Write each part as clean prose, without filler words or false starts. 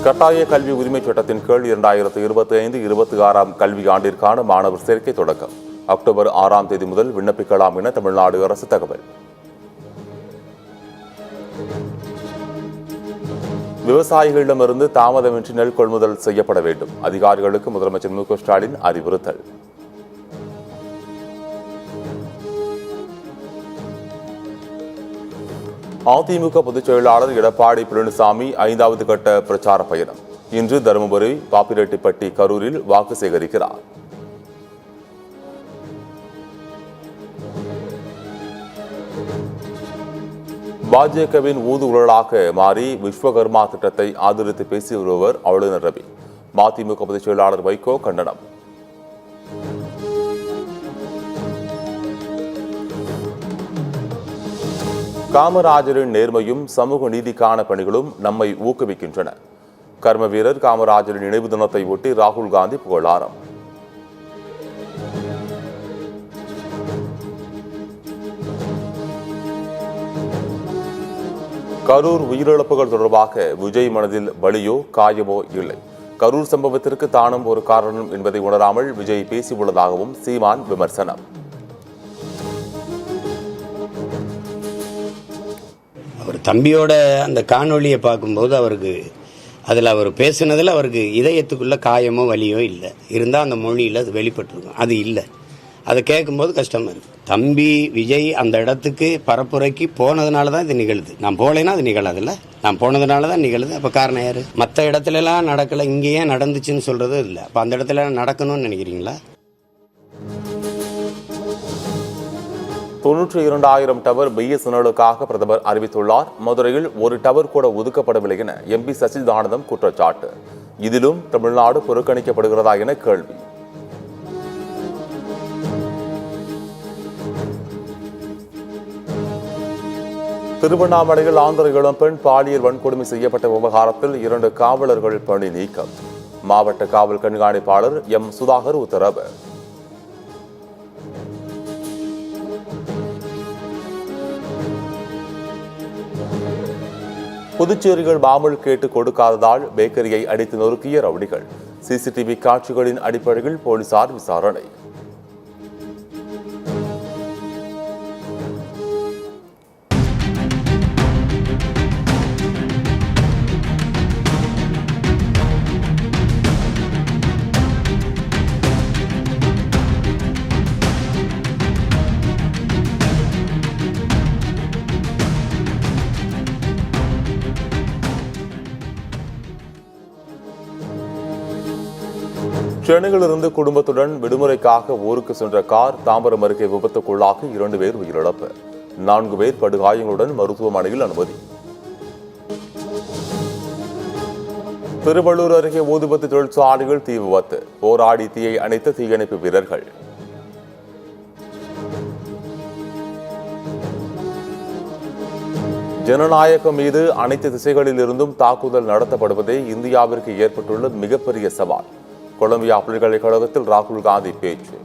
கட்டாய கல்வி உரிமைச் சட்டத்தின் கீழ் 2025-26 கல்வி ஆண்டிற்கான மாணவர் சேர்க்கை தொடக்கம். அக்டோபர் 6ஆம் தேதி முதல் விண்ணப்பிக்கலாம் என தமிழ்நாடு அரசு தகவல். விவசாயிகளிடமிருந்து தாமதமின்றி நெல் கொள்முதல் செய்யப்பட வேண்டும். அதிகாரிகளுக்கு முதலமைச்சர் மு க ஸ்டாலின் அறிவுறுத்தல். அதிமுக பொதுச் செயலாளர் எடப்பாடி பழனிசாமி 5வது கட்ட பிரச்சார பயணம். இன்று தருமபுரி, பாப்பிரெட்டிப்பட்டி, கரூரில் வாக்கு சேகரிக்கிறார். பாஜகவின் ஊதுகுழலாக மாறி விஸ்வகர்மா திட்டத்தை ஆதரித்து பேசி வருபவர் ஆளுநர் ரவி. மதிமுக பொதுச் செயலாளர் வைகோ கண்டனம். காமராஜரின் நேர்மையும் சமூக நீதிக்கான பணிகளும் நம்மை ஊக்குவிக்கின்றன. கர்ம வீரர் காமராஜரின் நினைவு தினத்தை ஒட்டி ராகுல் காந்தி புகழாரம். கரூர் உயிரிழப்புகள் தொடர்பாக விஜய் மனதில் வலியோ காயமோ இல்லை. கரூர் சம்பவத்திற்கு தானும் ஒரு காரணம் என்பதை உணராமல் விஜய் பேசியுள்ளதாகவும் சீமான் விமர்சனம். அவர் தம்பியோட அந்த காணொலியை பார்க்கும்போது அதில் அவர் பேசுனதில் அவருக்கு இதயத்துக்குள்ள காயமோ வலியோ இல்லை. இருந்தால் அந்த மொழியில் அது வெளிப்பட்டிருக்கும். அது இல்லை. அதை கேட்கும்போது கஷ்டமாக இருக்குது. தம்பி விஜய் அந்த இடத்துக்கு பரப்புரைக்கு போனதுனால தான் இது நிகழுது. நான் போகலைன்னா அது நிகழாதுல்ல. நான் போனதுனால தான் நிகழுது. அப்போ காரணம் யார்? மற்ற இடத்துலலாம் நடக்கலை, இங்கேயே நடந்துச்சுன்னு சொல்கிறது இல்லை. அப்போ அந்த இடத்துல நடக்கணும்னு நினைக்கிறீங்களா? 92,000 டவர் பிஎஸ்என்எலுக்காக பிரதமர் அறிவித்துள்ளார். மதுரையில் ஒரு டவர் கூட ஒதுக்கப்படவில்லை என எம்பி சச்சிதானந்தம் குற்றச்சாட்டு. இதிலும் தமிழ்நாடு புறக்கணிக்கப்படுகிறதா என கேள்வி. திருவண்ணாமலையில் ஆந்திர இளம்பெண் பாலியல் வன்கொடுமை செய்யப்பட்ட விவகாரத்தில் 2 காவலர்கள் பணி நீக்கம். மாவட்ட காவல் கண்காணிப்பாளர் எம் சுதாகர் உத்தரவு. புதுச்சேரியில் மாமூல் கேட்டு கொடுக்காததால் பேக்கரியை அடித்து நொறுக்கிய ரவுடிகள். சிசிடிவி காட்சிகளின் அடிப்படையில் போலீசார் விசாரணை. சென்னையிலிருந்து குடும்பத்துடன் விடுமுறைக்காக ஊருக்கு சென்ற கார் தாம்பரம் அருகே விபத்துக்குள்ளாகி 2 பேர் உயிரிழப்பு. 4 பேர் படுகாயங்களுடன் மருத்துவமனையில் அனுமதி. திருவள்ளூர் அருகே ஊதுபத்தி தொழிற்சாலையில் தீ விபத்து. போராடி தீயை அணைத்த தீயணைப்பு வீரர்கள். ஜனநாயகம் மீது அனைத்து திசைகளில் இருந்தும் தாக்குதல் நடத்தப்படுவதே இந்தியாவிற்கு ஏற்பட்டுள்ள மிகப்பெரிய சவால். கொலம்பியா பல்கலைக்கழகத்தில் ராகுல் காந்தி பேச்சு.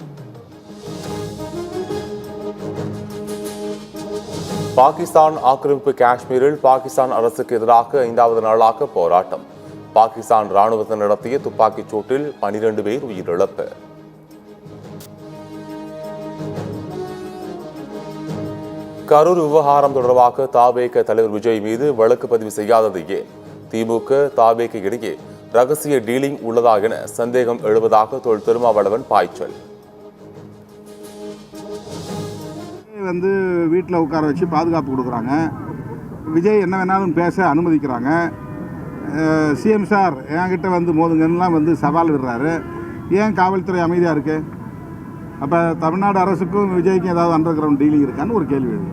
பாகிஸ்தான் ஆக்கிரமிப்பு காஷ்மீரில் பாகிஸ்தான் அரசுக்கு எதிராக 5வது நாளாக போராட்டம். பாகிஸ்தான் ராணுவத்தினர் நடத்திய துப்பாக்கிச் சூட்டில் 12 பேர் உயிரிழப்பு. கரூர் விவகாரம் தொடர்பாக தாவேக தலைவர் விஜய் மீது வழக்கு பதிவு செய்யாதது ஏன்? திமுக தாவேக இடையே ரகசிய டீலிங் உள்ளதா என சந்தேகம் எழுவதாக தொல் திருமாவளவன் பாய்ச்சல். வீட்டில் உட்கார வச்சு பாதுகாப்பு கொடுக்குறாங்க. விஜய் என்ன வேணாலும் பேச அனுமதிக்கிறாங்க. சிஎம் சார் என்கிட்ட மோதுங்கலாம் சவால் விடுறாரு. ஏன் காவல்துறை அமைதியாக இருக்கு? அப்போ தமிழ்நாடு அரசுக்கும் விஜய்க்கும் ஏதாவது அண்டர் கிரவுண்ட் டீலிங் இருக்கான்னு ஒரு கேள்வி எழுது.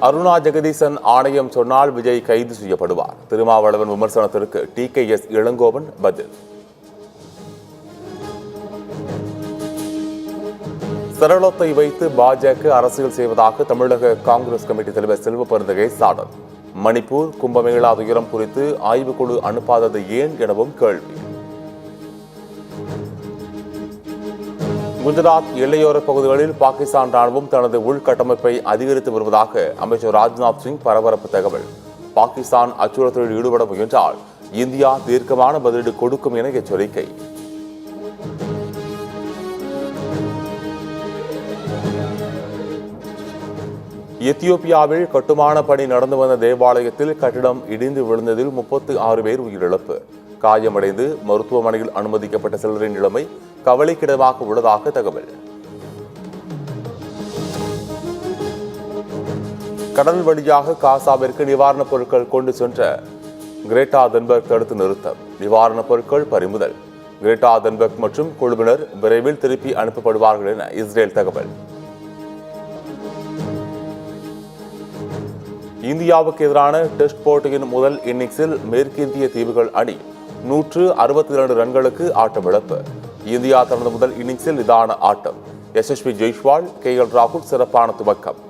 அருணா ஜெகதீசன் ஆணையம் சொன்னால் விஜய் கைது செய்யப்படுவார். திருமாவளவன் விமர்சனத்திற்கு TKS இளங்கோவன் பதில். சரளத்தை வைத்து பாஜக அரசியல் செய்வதாக தமிழக காங்கிரஸ் கமிட்டி தலைவர் செல்வ பெருந்தகை சாடல். மணிப்பூர் கும்பமேளா துயரம் குறித்து ஆய்வுக்குழு அனுப்பாதது ஏன் எனவும் கேள்வி. குஜராத் எல்லையோர பகுதிகளில் பாகிஸ்தான் ராணுவம் தனது உள்கட்டமைப்பை அதிகரித்து வருவதாக அமைச்சர் ராஜ்நாத் சிங் பரபரப்பு தகவல். பாகிஸ்தான் அச்சுறுத்தலில் ஈடுபட முயன்றால் இந்தியா தீர்க்கமான பதிலடி கொடுக்கும் என எச்சரிக்கை. எத்தியோப்பியாவில் கட்டுமான பணி நடந்து வந்த தேவாலயத்தில் கட்டிடம் இடிந்து விழுந்ததில் 36 பேர் உயிரிழப்பு. காயமடைந்து மருத்துவமனையில் அனுமதிக்கப்பட்ட சிலரின் நிலைமை கவலைக்கிடமாக உள்ளதாக தகவல். கடல் வழியாக காசாவிற்கு நிவாரணப் பொருட்கள் கொண்டு சென்ற கிரேட்டா தென்பர்க் தடுத்து நிறுத்தம், நிவாரணப் பொருட்கள் பறிமுதல். கிரேட்டா தென்பர்க் மற்றும் குழுவினர் விரைவில் திருப்பி அனுப்பப்படுவார்கள் என இஸ்ரேல் தகவல். இந்தியாவுக்கு எதிரான டெஸ்ட் போட்டியின் முதல் இன்னிங்ஸில் மேற்கிந்திய தீவுகள் அணி 162 ரன்களுக்கு ஆட்டமிழப்பு. இந்தியா தனது முதல் இன்னிங்ஸில் இதான ஆட்டம். யசஸ்வி ஜெய்ஸ்வால், KL ராகுல் சிறப்பான துவக்கம்.